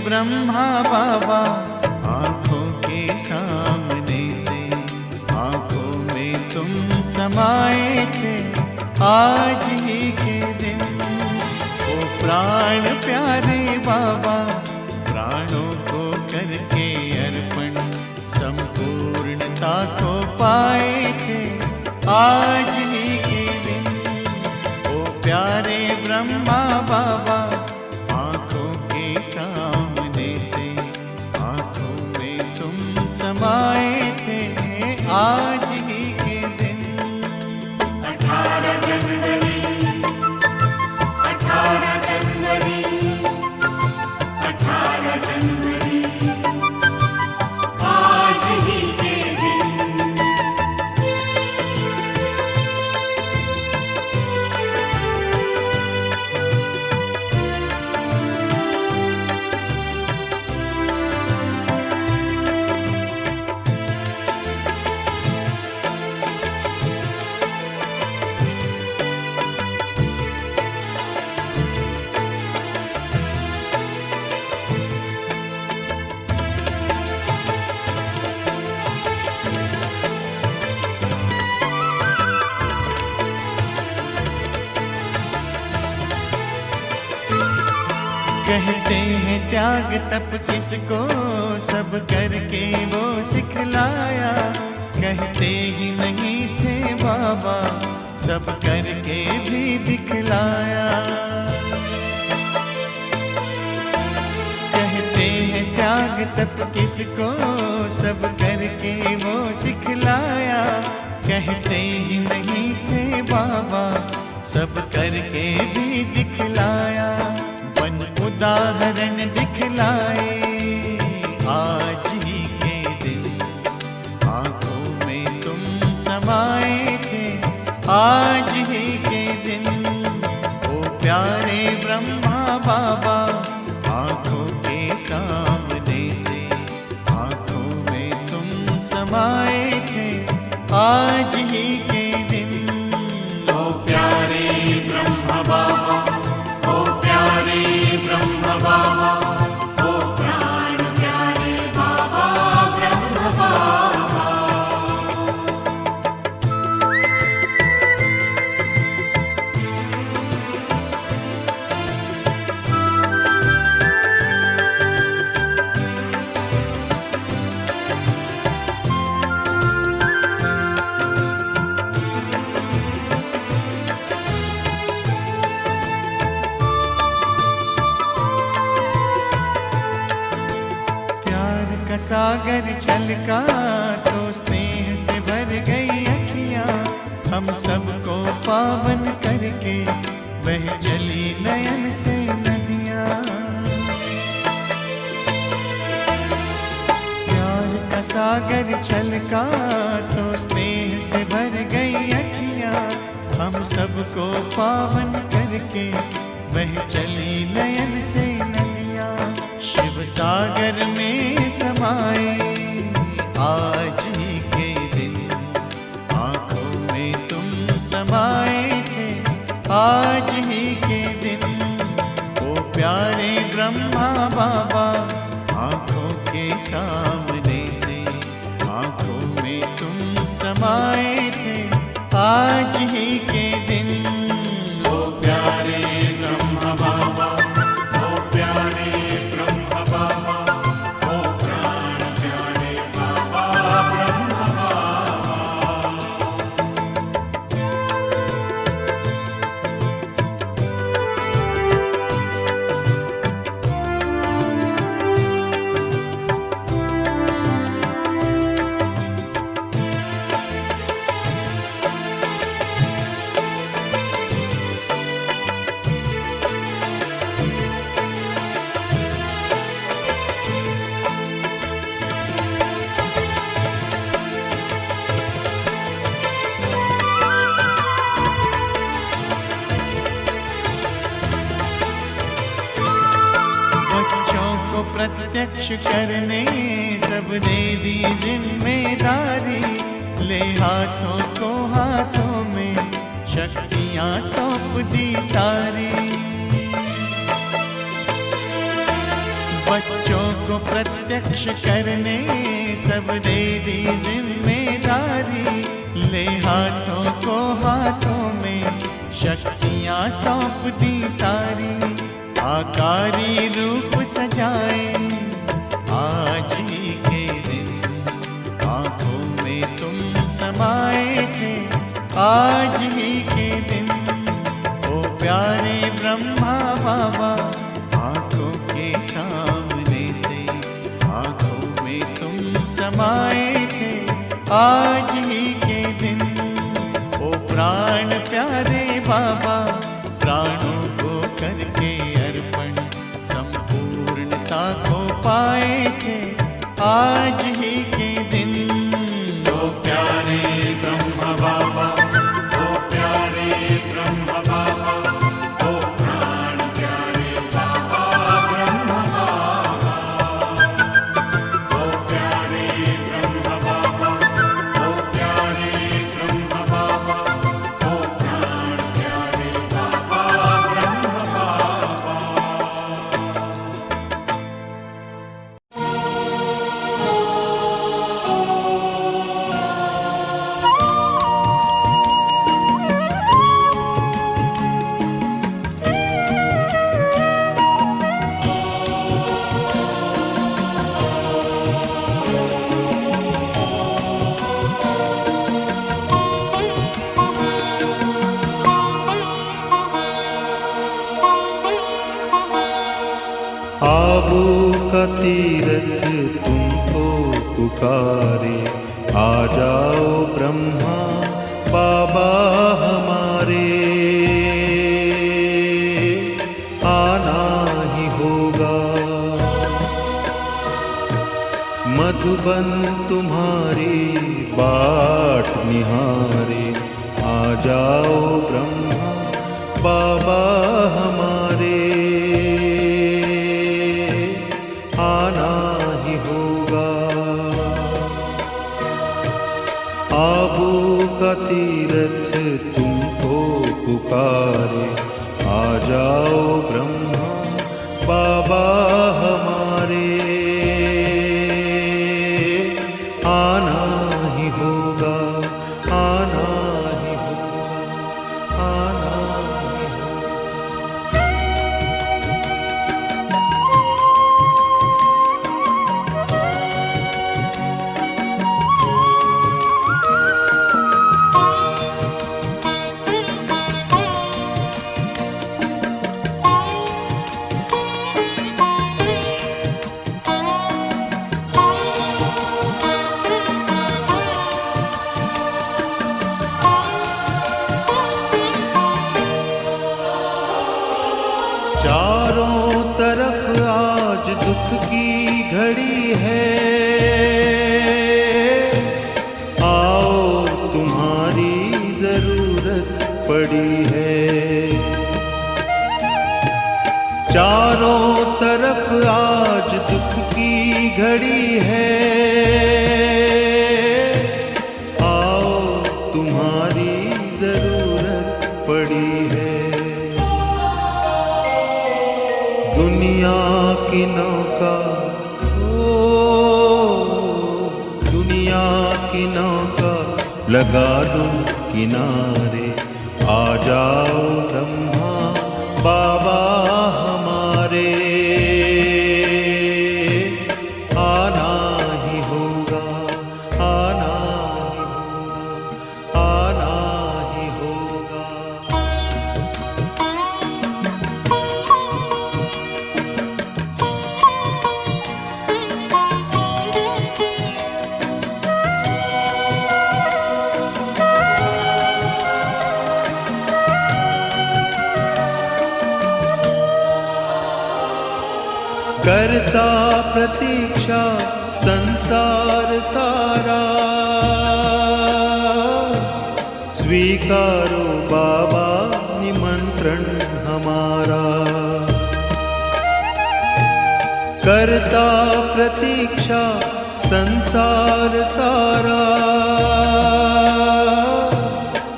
ब्रह्मा बाबा आंखों के सामने से आंखों में तुम समाये थे आज ही के दिन। ओ प्राण प्यारे बाबा प्राणों को करके अर्पण संपूर्णता को पाए थे आज ही के दिन। ओ प्यारे ब्रह्मा बाबा समाये थे आज ही के दिन। 18 जनवरी 18 जनवरी 18 जनवरी आज ही के दिन। कहते हैं त्याग तप किसको सब करके वो सिखलाया। कहते ही नहीं थे बाबा सब करके भी दिखलाया। कहते हैं त्याग तप किसको सब करके वो सिखलाया। कहते ही नहीं थे बाबा सब करके भी दिखलाया। उदाहरण दिखलाए आज ही के दिन। आंखों में तुम समाये थे आज ही के दिन। ओ प्यारे ब्रह्मा बाबा आंखों के सामने से आंखों में तुम समाये थे आज ही के दिन। ओ प्यारे ब्रह्मा बाबा ब्रह्म बाबा ओ प्राण प्यारे बाबा ब्रह्म बाबा। सागर छलका तो स्नेह से भर गई अखियां। हम सबको पावन करके बह चली नयन से नदियां। प्यार का सागर छलका तो स्नेह से भर गई अखियां। हम सबको पावन करके बह चली नयन से नदियां। शिव सागर में समाए आज ही के दिन। आंखों में तुम समाए थे आज ही के दिन। ओ प्यारे ब्रह्मा बाबा आंखों के सामने से आंखों में तुम समाए थे आज ही के दिन। ओ प्यारे ब्रह्मा बाबा ओ प्यारे प्रत्यक्ष करने सब दे दी जिम्मेदारी, ले हाथों को हाथों में शक्तियां सौंप दी सारी। बच्चों को प्रत्यक्ष करने सब दे दी जिम्मेदारी, ले हाथों को हाथों में शक्तियां सौंप दी सारी। आकारी रूप सजाए आज ही के दिन, आंखों में तुम समाए थे आज ही के दिन। ओ प्यारे ब्रह्मा बाबा, आंखों के सामने से आंखों में तुम समाए थे आज ही के दिन। ओ प्राण प्यारे बाबा, प्राणों को करके अर्पण संपूर्णता को पाए थे आज ही के दिन। ओ प्यारे ब्रह्म बाबा, ओ प्यारे ब्रह्म बाबा, ओ प्राण प्यारे बाबा ब्रह्म बाबा। ओ प्यारे ब्रह्म बाबा, ओ प्यारे ब्रह्म बाबा, ओ प्राण प्यारे बाबा ब्रह्म बाबा। आबू का तीरथ तुमको पुकारे, आ जाओ ब्रह्मा बाबा हमारे। आना ही होगा मधुबन तुम्हारी बाट निहारे, आ जाओ ब्रह्मा बाबा हमारे। आना ही होगा आबू का तीरथ तुमको पुकारे, आ जाओ ब्रह्मा बाबा हमारे। आना ही होगा, आना ही होगा, आना ही होगा। चारों तरफ आज दुख की घड़ी है, आओ तुम्हारी जरूरत पड़ी है। चारों तरफ आज दुख की घड़ी है, आओ तुम्हारी जरूरत पड़ी है। दुनिया की नौका, दुनिया की नौका लगा दूं किनारे, आ जाओ ब्रह्मा बाबा हमारे। आना ही होगा, आना ही होगा, आना ही होगा। करता प्रतीक्षा संसार सारा, स्वीकारो बाबा निमंत्रण हमारा। करता प्रतीक्षा संसार सारा।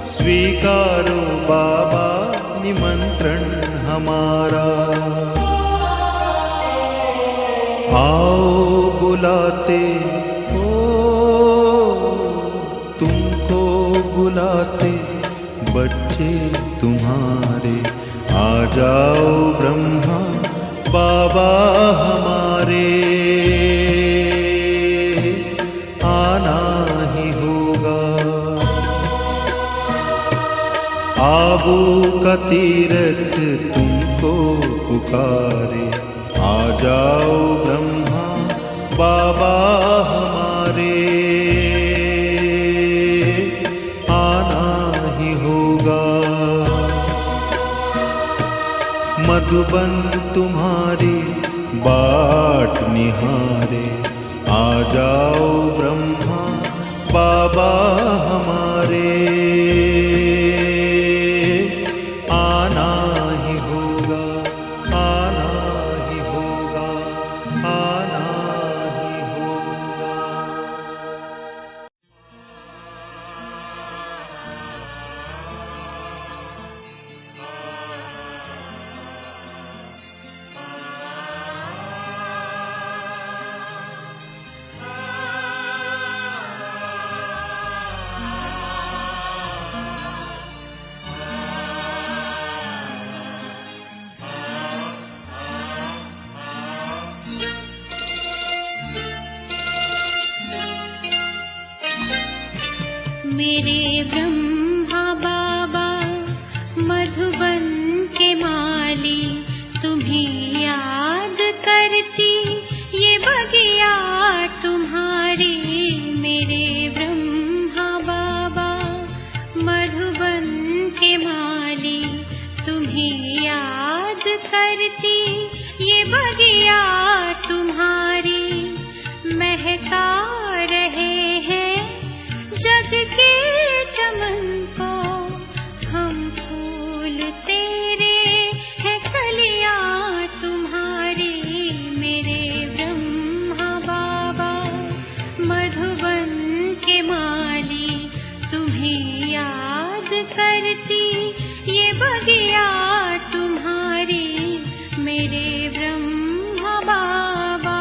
स्वीकारो बाबा निमंत्रण हमारा। आओ बुलाते हो, तुमको बुलाते बच्चे तुम्हारे। आ जाओ ब्रह्मा बाबा हमारे, आना ही होगा। आबू का तीरथ तुमको पुकारे। आ जाओ ब्रह्मा बाबा हमारे, आना ही होगा। मधुबन तुम्हारी बाट निहारे। आ जाओ ब्रह्मा बाबा हमारे, आना ही होगा, आना ही होगा, आना ही होगा। मेरे ब्रह्मा बाबा मधुबन के माली, तुम्हें याद करती ये बगिया तुम्हारी। मेरे ब्रह्मा बाबा मधुबन के माली, तुम्हें याद करती ये बगिया तुम्हारी। महका रहे हैं जग के चमन को हम फूल तेरे हैं कलियां तुम्हारी। मेरे ब्रह्मा बाबा मधुबन के माली, तुम्हें याद करती ये बगिया तुम्हारी। मेरे ब्रह्मा बाबा।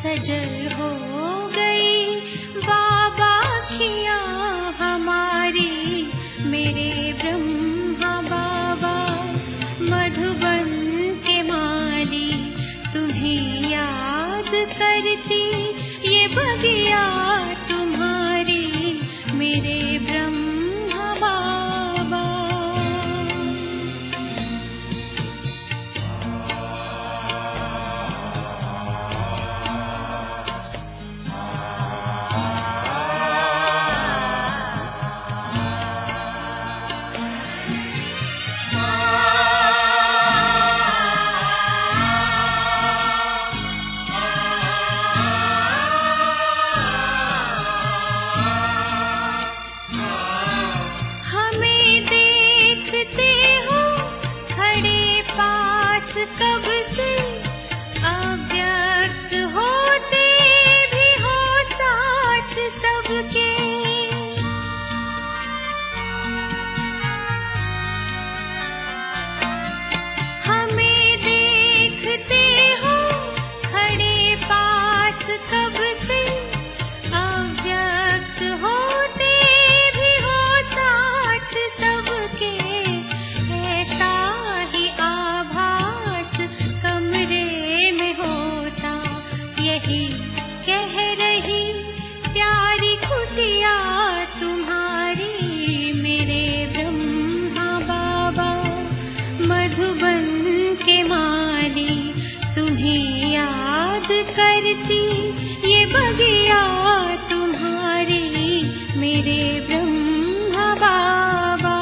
सजल हो गई बाबा खिया हमारी। मेरे ब्रह्मा बाबा मधुबन के माली, तुम्हें याद करती ये बगिया तुम्हारी। मेरे ब्रह्मा बाबा। बगिया तुम्हारी मेरे ब्रह्मा बाबा।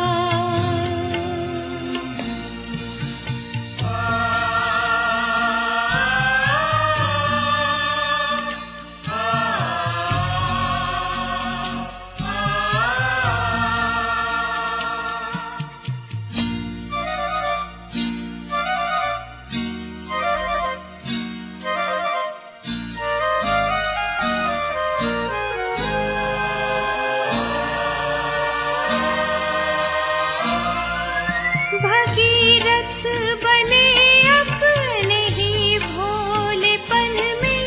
भगीरथ बने अपने ही भोलेपन में,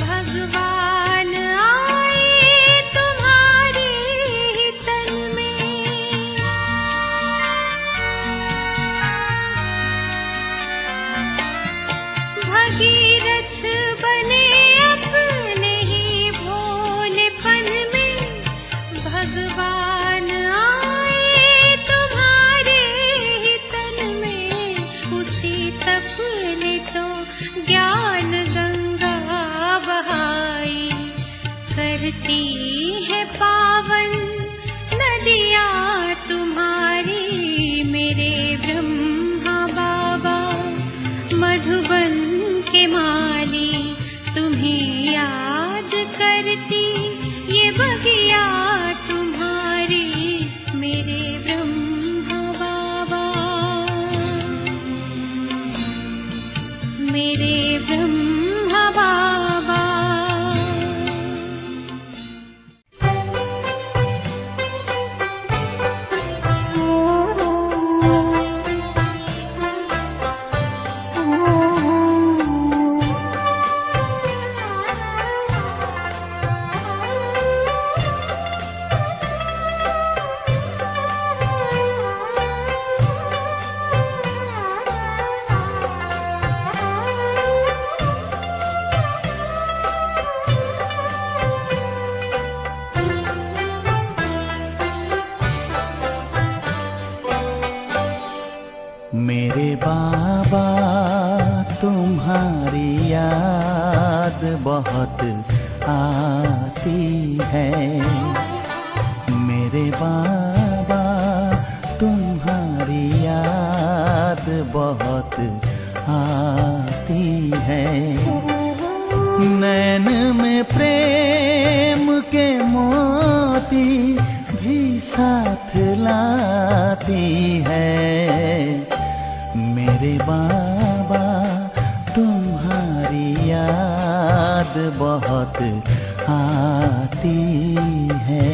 भगवान आए तुम्हारे ही तन में। भगीरथ बने अपने ही भोलेपन में, भगवान आए तुम्हारे ही तन में। उसी तप ने तो ज्ञान गंगा बहाई, करती है पावन नदियाँ तुम्हारी मेरे ब्रह्मा बाबा। मधुबन के माली तुम्हें याद करती, ये बगिया तुम्हारी मेरे ब्रह्मा बाबा, मेरे ब्रह्मा बाबा। मेरे बाबा तुम्हारी याद बहुत आती है। मेरे बाबा तुम्हारी याद बहुत आती है। नैन में प्रेम के मोती भी साथ लाती है। मेरे बाबा तुम्हारी याद बहुत आती है।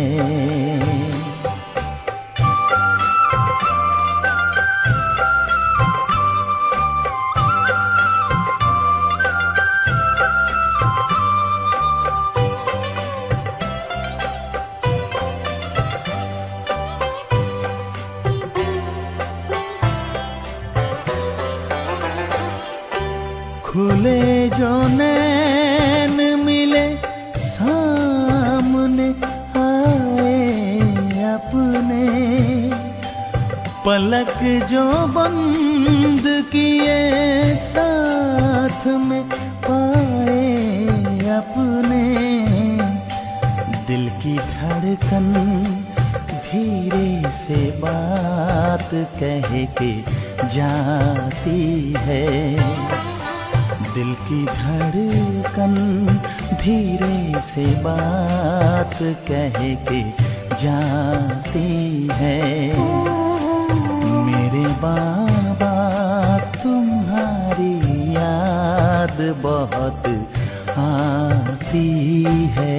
खुले जो नैन मिले सामने आए अपने, पलक जो बंद किए साथ में पाए अपने। दिल की धड़कन धीरे से बात कह के जाती है। दिल की धड़कन धीरे से बात कह के जाती है। मेरे बाबा तुम्हारी याद बहुत आती है।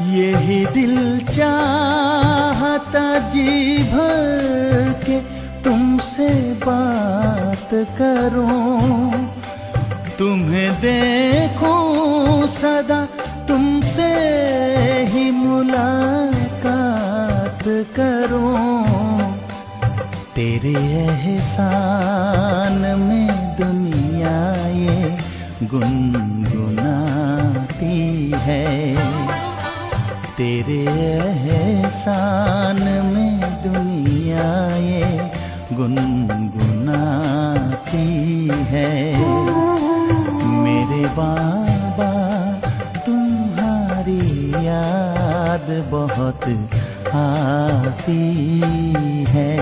यही दिल चाहता आता जी भर के तुमसे बात करूं, तुम्हें देखूं सदा, तुमसे ही मुलाकात करूं। तेरे एहसान में दुनिया ये गुनगुनाती है, तेरे एहसान में दुनिया ये गुनगुनाती है। मेरे बाबा तुम्हारी याद बहुत आती है।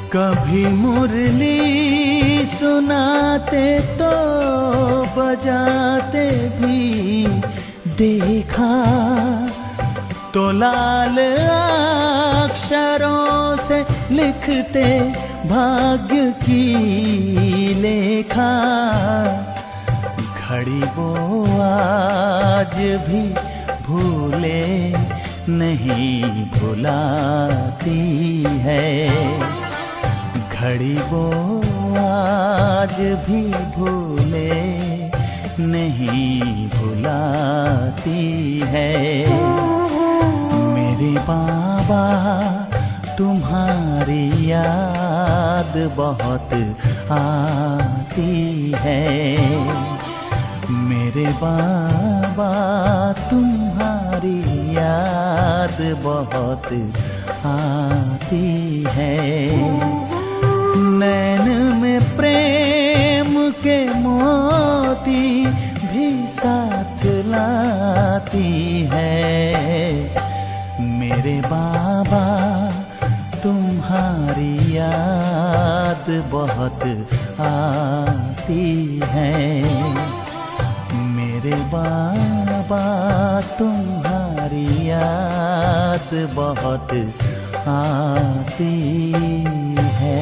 कभी मुरली सुनाते तो बजाते भी देखा, तो लाल अक्षरों से लिखते भाग्य की लेखा। घड़ी वो आज भी भूले नहीं भुलाती है, घड़ी वो आज भी भूले नहीं भुलाती है। मेरे बाबा तुम्हारी याद बहुत आती है, मेरे बाबा तुम्हारी याद बहुत आती है। नैन में प्रेम के मोती भी साथ लाती है, मेरे बाबा तुम्हारी याद बहुत आती है, मेरे बाबा तुम्हारी याद बहुत आती है।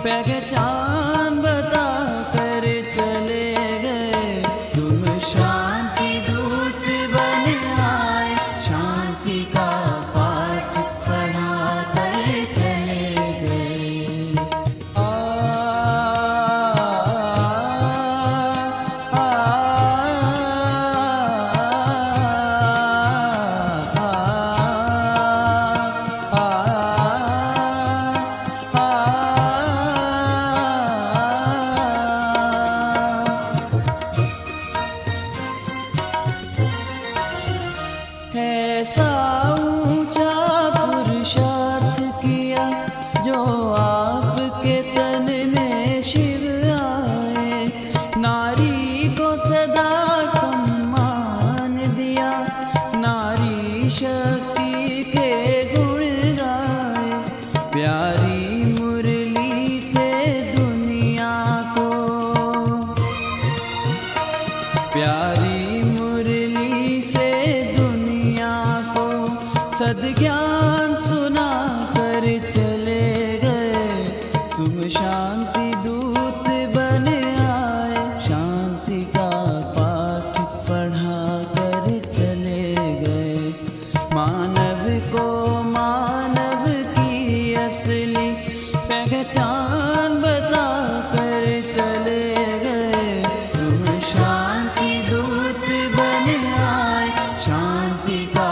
पहचान बता कर चले गए। तुम शांति दूत बन आए, शांति का पाठ पढ़ा कर चले गए। ऐसा ऊंचा पुरुषार्थ किया जो आपके तन में शिव आए। नारी को सदा सम्मान दिया, नारी शक्ति के गुण गाए। प्यारी मुरली से दुनिया को, प्यारी मुरली से सद्ज्ञान सुना कर चले गए। तुम शांति दूत बन आए, शांति का पाठ पढ़ा कर चले गए। मानव को मानव की असली पहचान बता कर चले गए। तुम शांति दूत बन आए, शांति का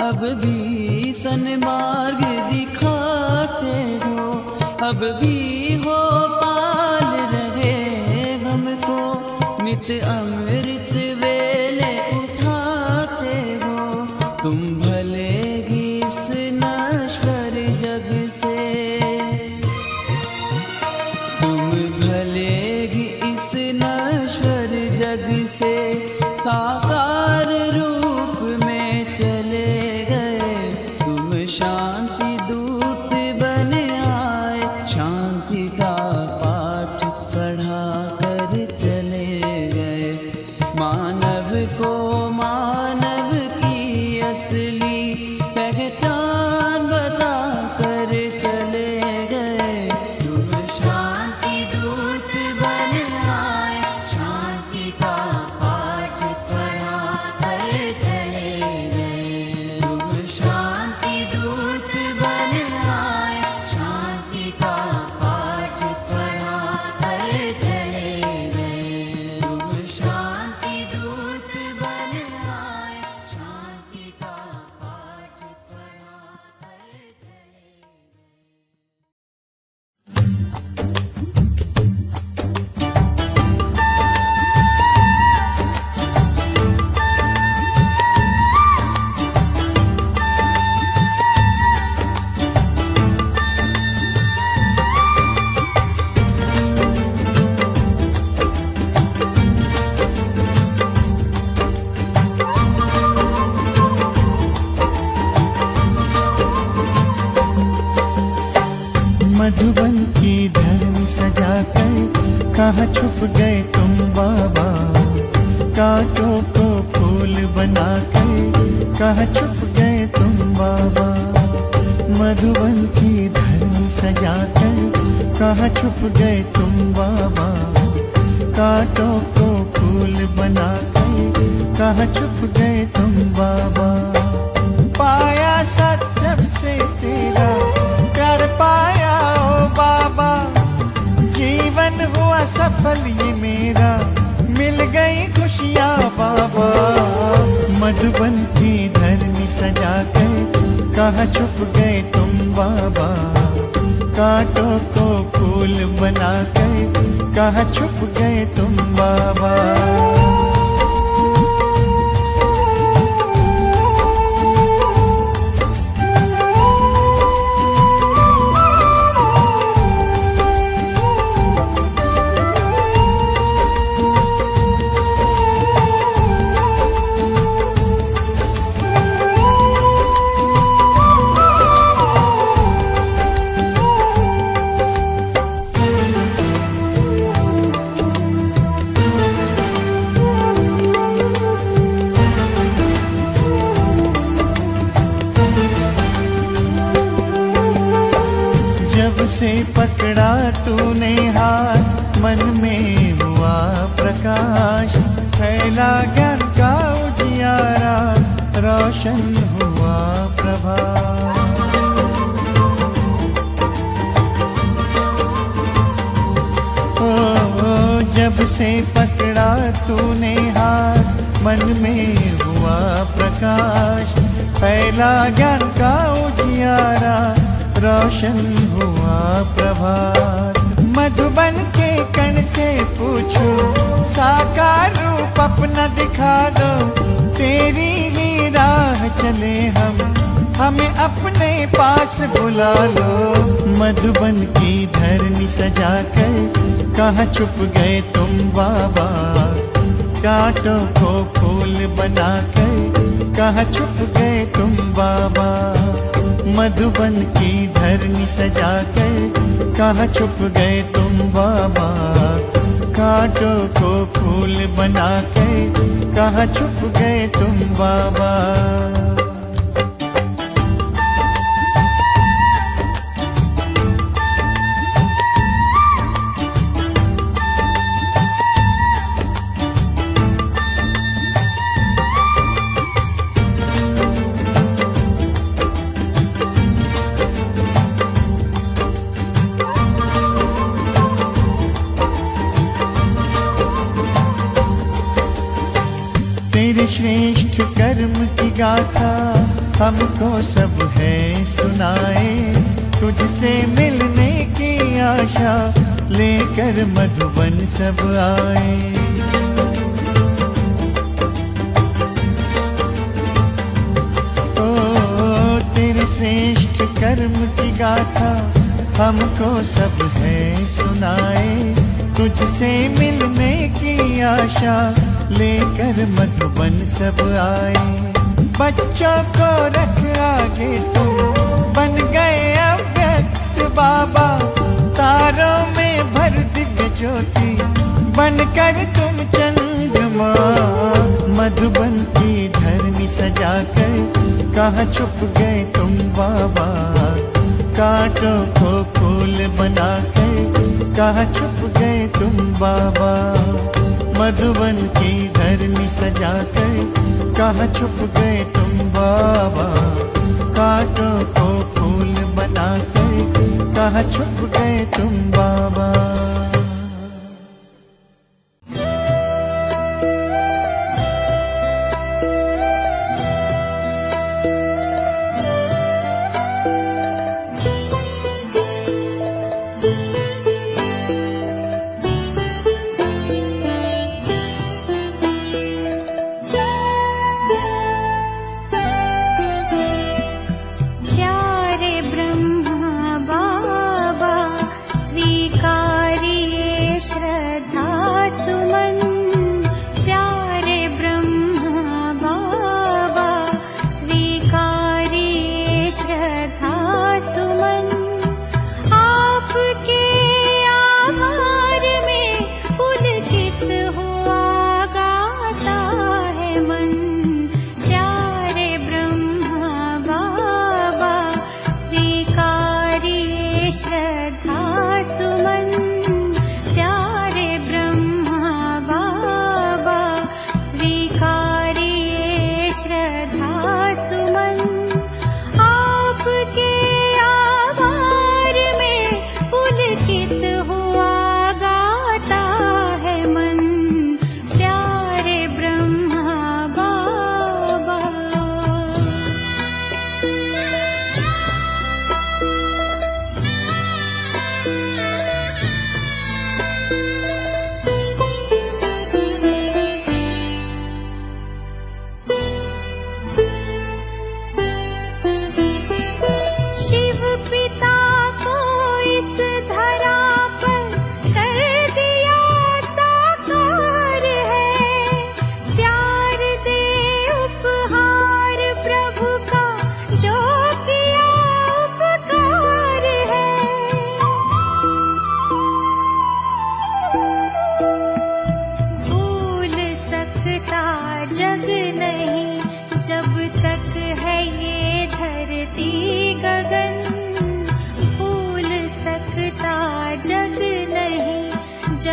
अब भी सन्मार्ग दिखाते हो, अब भी हो पाल रहे हमको। नित अमृत वेले उठाते हो, तुम भले ही इस नश्वर जग से, तुम भले ही इस नश्वर जग से साकार रूप में चले गए। तुम शांति दूत बन आए, शांति का पाठ पढ़ा कर चले गए। मानव को मानव की असली पहचान बता कर चले गए। तुम शांति दूत बन आए, शांति का पाठ पढ़ा कर चले गए। तुम शांति दूत बन आए, शांति का पाठ पढ़ा कर चले गए। तुम शांति दूत बन आए, शांति का पाठ पढ़ा कर चले गए। मधुबन की धरनी सजाकर कहाँ छुप गए तुम बाबा। कांटों को फूल बनाकर कहाँ छुप गए तुम बाबा। मधुबन की धरनी सजाकर कहाँ छुप गए तुम बाबा। कांटों को फूल बनाकर कहाँ छुप गए तुम बाबा। पाया सत्य से तेरा प्यार पाया ओ बाबा। जीवन हुआ सफल ये मेरा, मिल गई खुशियाँ बाबा। मधुबन की धरनी सजाकर कहाँ छुप गए तुम बाबा। कांटों को फूल बनाकर कहाँ छुप गए तुम बाबा। से पकड़ा तूने हाथ मन में हुआ प्रकाश, फैला ज्ञान का उजियारा, रोशन हुआ प्रभात। जब से पकड़ा तूने हाथ मन में हुआ प्रकाश, फैला ज्ञान का उजियारा, रोशन हुआ प्रभात। मधुबन के कण से पूछो, साकार रूप अपना दिखा दो, तेरी ही राह चले हमें अपने पास बुला लो। मधुबन की धरनी सजा कर कहाँ छुप गए तुम बाबा, कांटों को फूल बनाकर कहाँ छुप गए तुम बाबा। मधुबन की धरनी सजा कर कहाँ छुप गए तुम बाबा, कांटों को फूल बनाकर कहाँ छुप गए तुम बाबा। श्रेष्ठ कर्म की गाथा हमको सब है सुनाए, तुझसे मिलने की आशा लेकर मधुबन सब आए। ओ तेरे श्रेष्ठ कर्म की गाथा हमको सब है सुनाए, तुझसे मिलने की आशा लेकर मधुबन सब आए। बच्चों को रख आगे तुम बन गए अव्यक्त बाबा, तारों में भर दिव्य ज्योति बनकर तुम चंद्रमा। मधुबन की धरनी सजा कर कहाँ छुप गए तुम बाबा, कांटों को फूल बनाकर कहाँ छुप गए तुम बाबा। मधुबन की धरनी सजा कर कहाँ छुप गए तुम बाबा, कांटों को फूल बनाकर कहाँ छुप गए तुम बाबा। प्यारे ब्रह्मा बाबा स्वीकारिए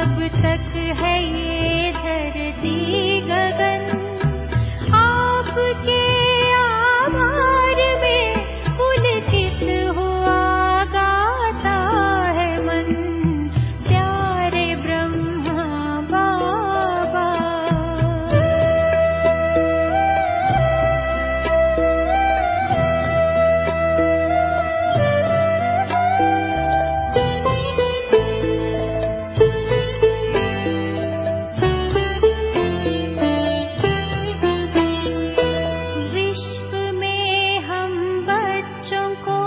जब तक है ये धरती गगन, आपके आभार में पुलकित हुआ गाता है मन, प्यारे ब्रह्मा बाबा। विश्व में हम बच्चों को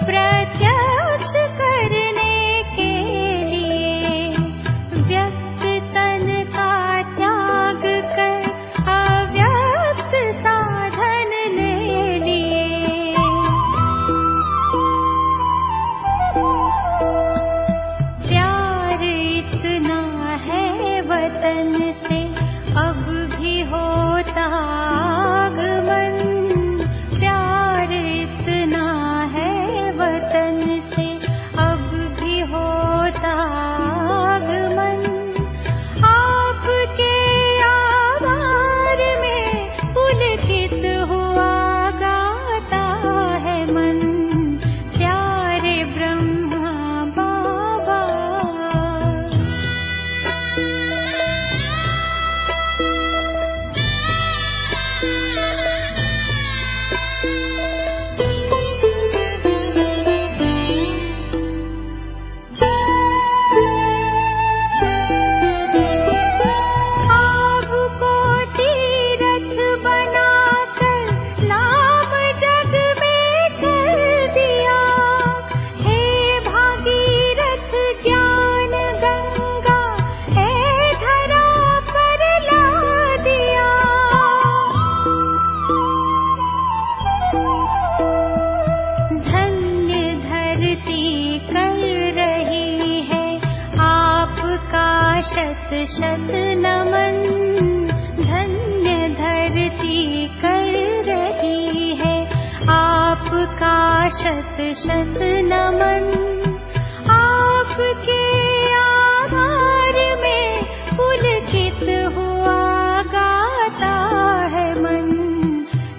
प्रत्यक्ष करने के लिए व्यक्त तन का त्याग कर अव्यक्त साधन ले लिए। प्यार इतना है वतन से अब भी होता आगमन, प्यार इतना है वतन से अब भी होता आगमन, आपके आभार में पुलकित हुआ गाता है मन, प्यारे ब्रह्मा बाबा। आपको तीरथ बनाकर नाम जग में कर दिया, हे भागीरथ ज्ञान गंगा, हे धरा पर ला दिया। धन्य धरती कर रही है आपका शत शत नमन, धन्य धरती कर रही है आपका शत शत नमन, आपके आभार में पुलकित हुआ गाता है मन,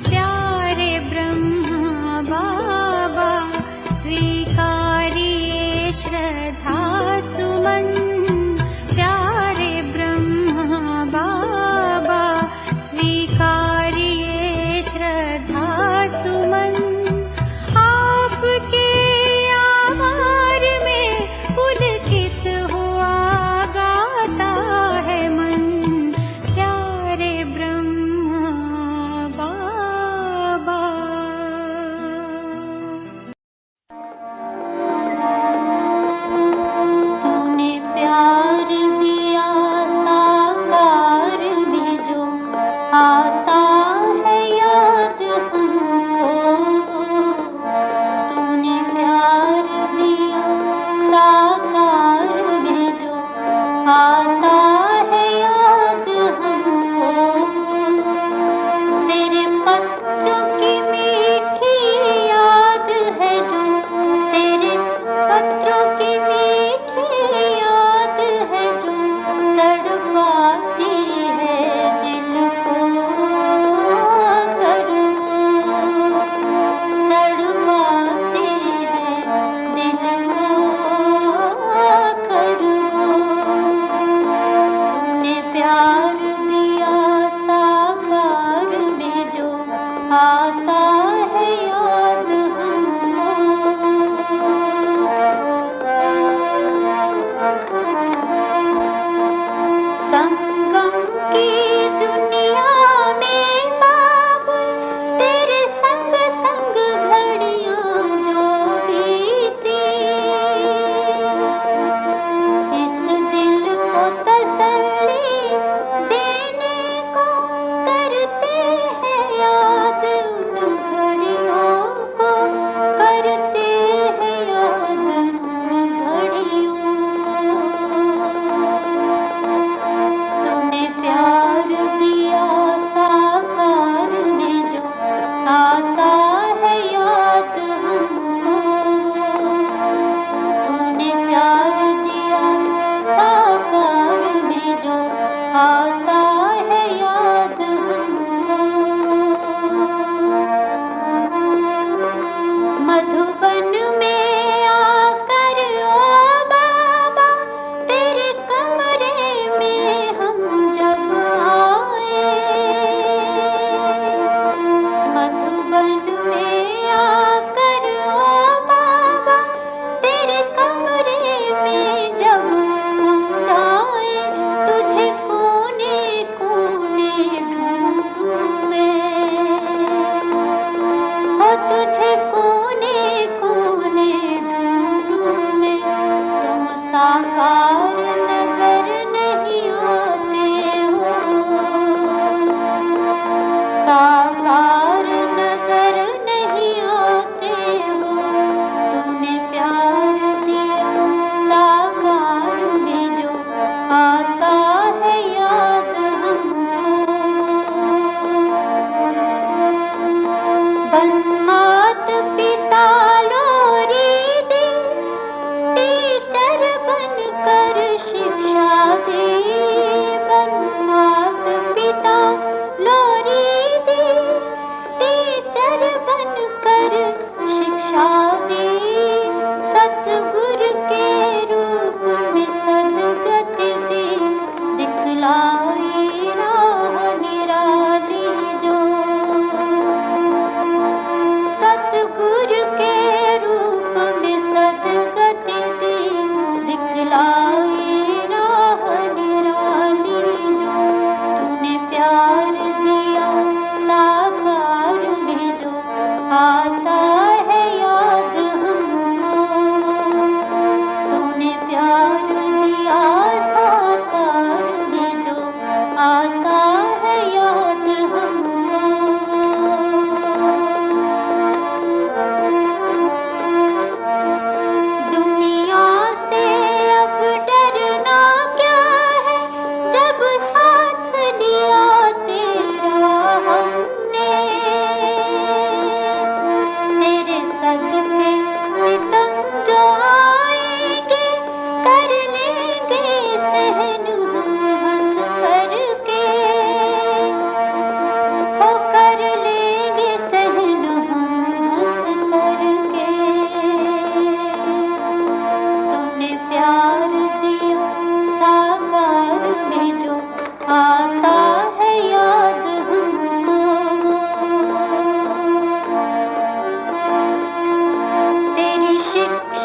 प्यारे ब्रह्मा बाबा। स्वीकारिए श्रद्धा सुमन, प्यारे ब्रह्मा बाबा। स्वीकारिए श्रद्धा सुमन, आपके आभार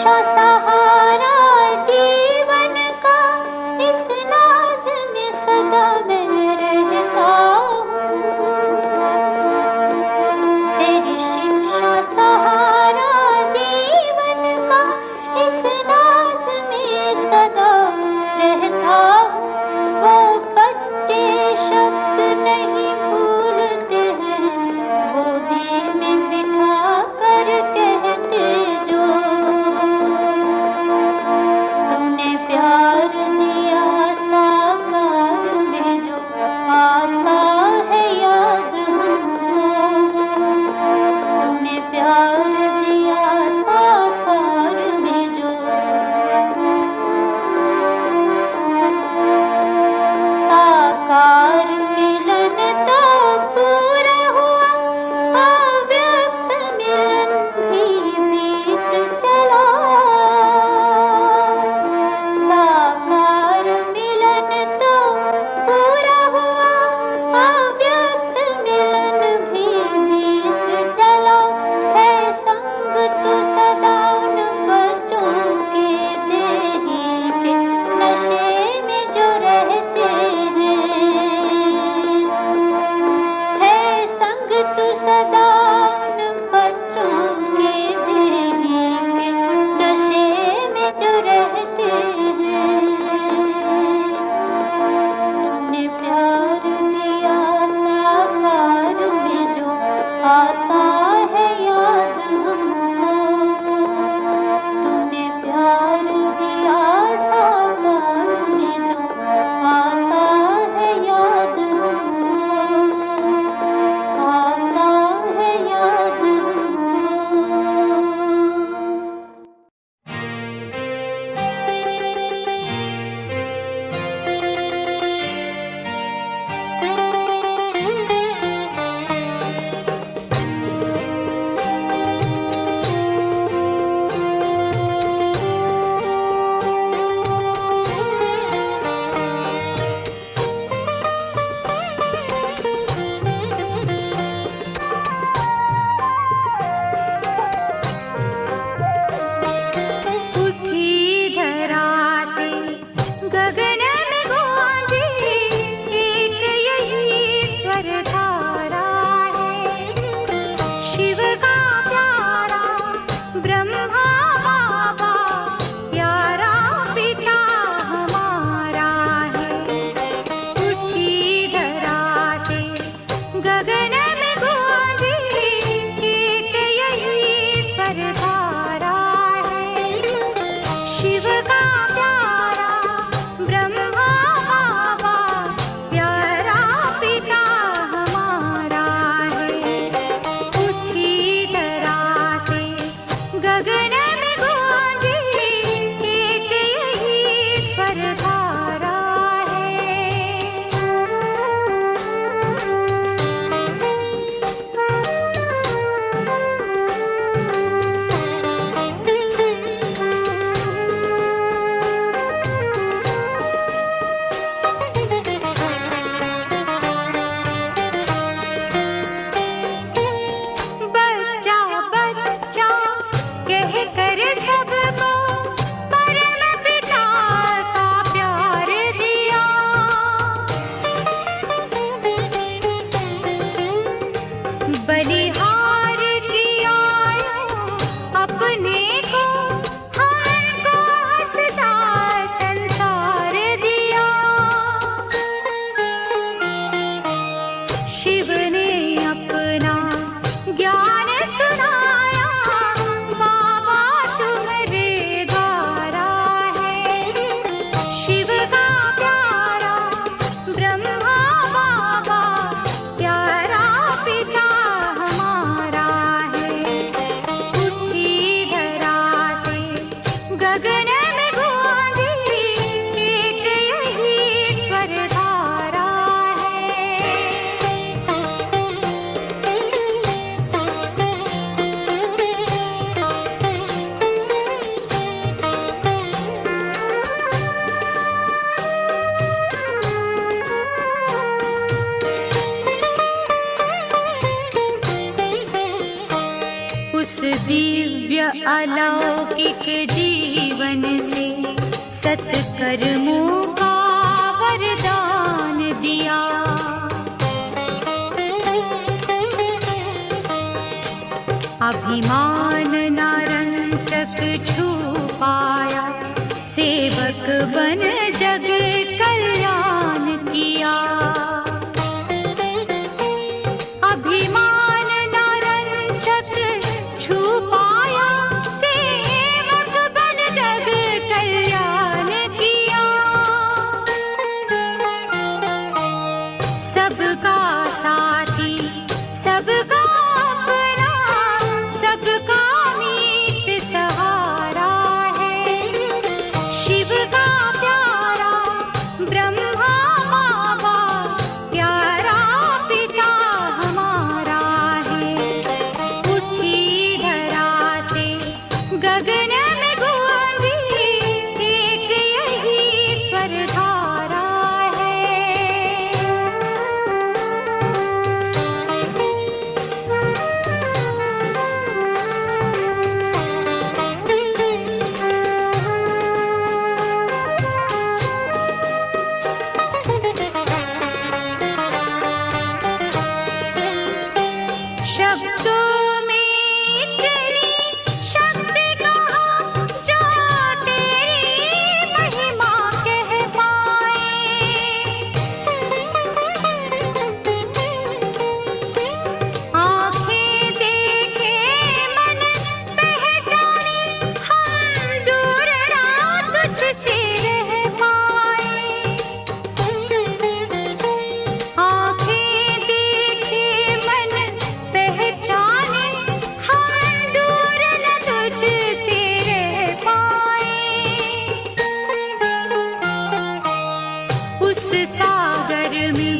शिक्षा सहारा जीवन का, इस नाज में सदा मैं रहता हूँ। तेरी शिक्षा सहारा जीवन का, इस नाज में सदा रहता हूँ। वो बच्चे शब्द नहीं भूलते हैं, गोदी में बिठा कर कहते जो, तूने प्यार दिया साकार में जो, आता है याद हमको। तूने प्यार दिया साकार में जो, साकार मिलन तो पूरा हुआ, अव्यक्त मिलन भी बीत चला। साकार मिलन तो पूरा हुआ, अव्यक्त मिलन भी बीत चला। है संग तू सदा उन बच्चों के देही के, नशे में जो रहते हैं। है संग तू सदा उन बच्चों के देही के, नशे में जो रहते हैं। तूने प्यार दिया साकार में जो, आता है याद हमको। तूने प्यार दिया साकार में जो, आता है याद हमको। आता है याद हमको। उठी धरा से गगन में गूंजी, एक यही स्वर धारा है। शिव का प्यारा ब्रह्मा बाबा, प्यारा पिता हमारा है। उठी धरा से गगन में गूंजी, एक यही स्वर धारा है। शिव का प्यारा ब्रह्मा बाबा, प्यारा पिता हमारा है। उठी धरा से गगन अलौकिक जीवन से सत्कर्मों का वरदान दिया। अभिमान नारंचक छू पाया, सेवक बन जग कल्याण किया। अभिमान नारंचक छू पाया, सेवक बन जग कल्याण किया। सबका साथी, सबका अपना, सबका मीत सहारा है। शिव का प्यारा ब्रह्मा बाबा, प्यारा पिता हमारा है। उठी धरा से गगन में गूंजी एक यही स्वर धारा है। शब्दों में इतनी शक्ति कहाँ, जो तेरी महिमा कह पाए। आँखें देखे मन पहचाने, हम दूर ना तुझसे रह पाए। आँखें देखे मन पहचाने, हम दूर न तुझसे रह पाए। उस सागर में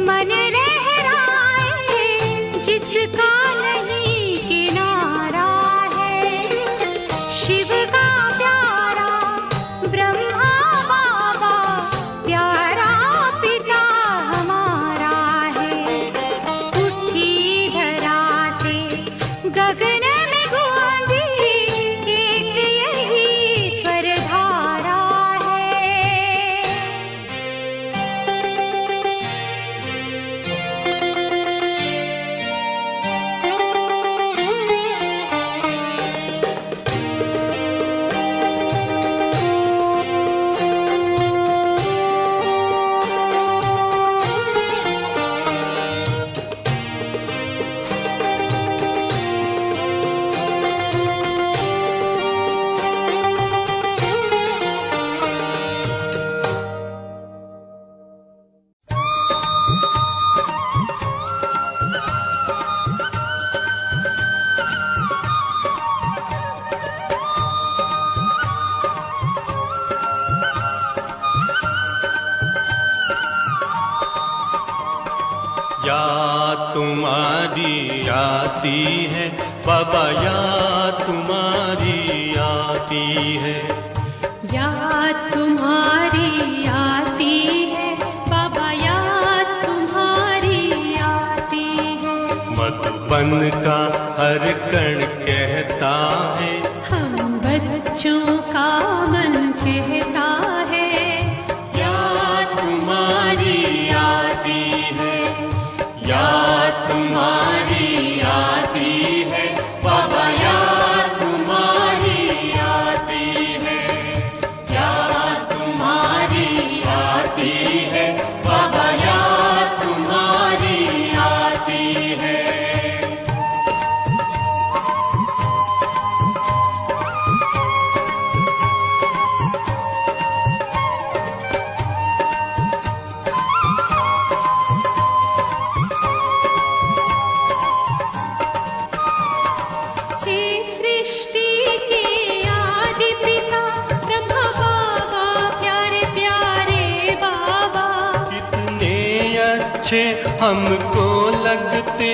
मन लहराए, जिसका नहीं किनारा है। शिव का प्यारा ब्रह्मा बाबा, प्यारा पिता हमारा है। उठी धरा से गगन में गूंजी एक यही स्वर धारा है। याद तुम्हारी आती है बाबा, याद तुम्हारी आती है। याद तुम्हारी आती है बाबा, याद तुम्हारी आती है। मधुबन का हर कण कहता है, हम बच्चों का मन कहता है। याद तुम्हारी आती है, याद तुम्हारी आती है बाबा, याद तुम्हारी आती है। याद तुम्हारी आती है बाबा, याद तुम्हारी आती है। हमको लगते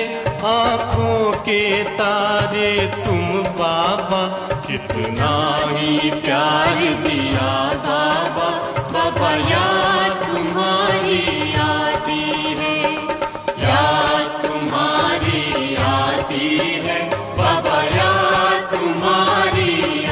आँखों के तारे तुम बाबा, कितना ही प्यार दिया बाबा। बाबा याद तुम्हारी आती है, याद तुम्हारी आती है बाबा, याद तुम्हारी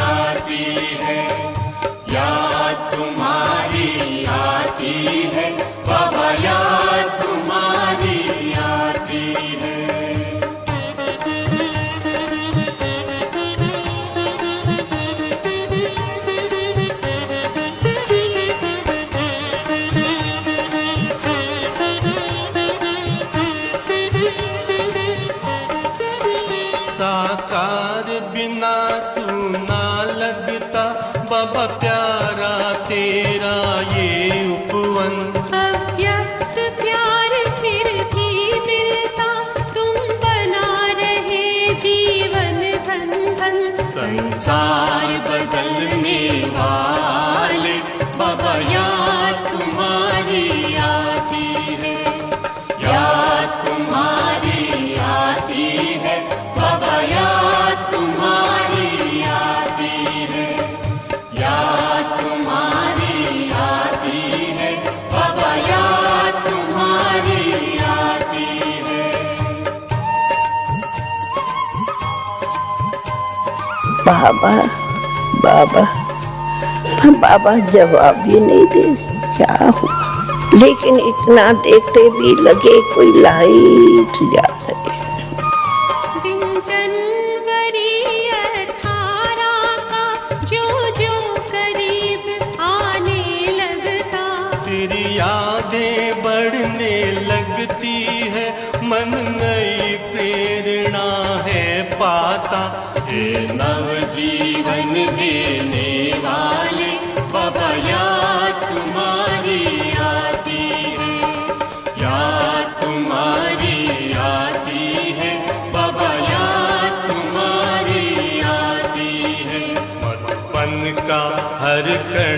बाबा बाबा बाबा जवाब ही नहीं दे क्या हुआ, लेकिन इतना देखते भी लगे कोई लाइट जा रही। दिन जनवरी 18 का जो जो करीब आने लगता, तेरी यादें बढ़ने लगती है, मन नई प्रेरणा है पाता। हे नवजीवन देने वाले बाबा, याद तुम्हारी आती है, याद तुम्हारी आती है बाबा, याद तुम्हारी आती है। मधुबन का हर कण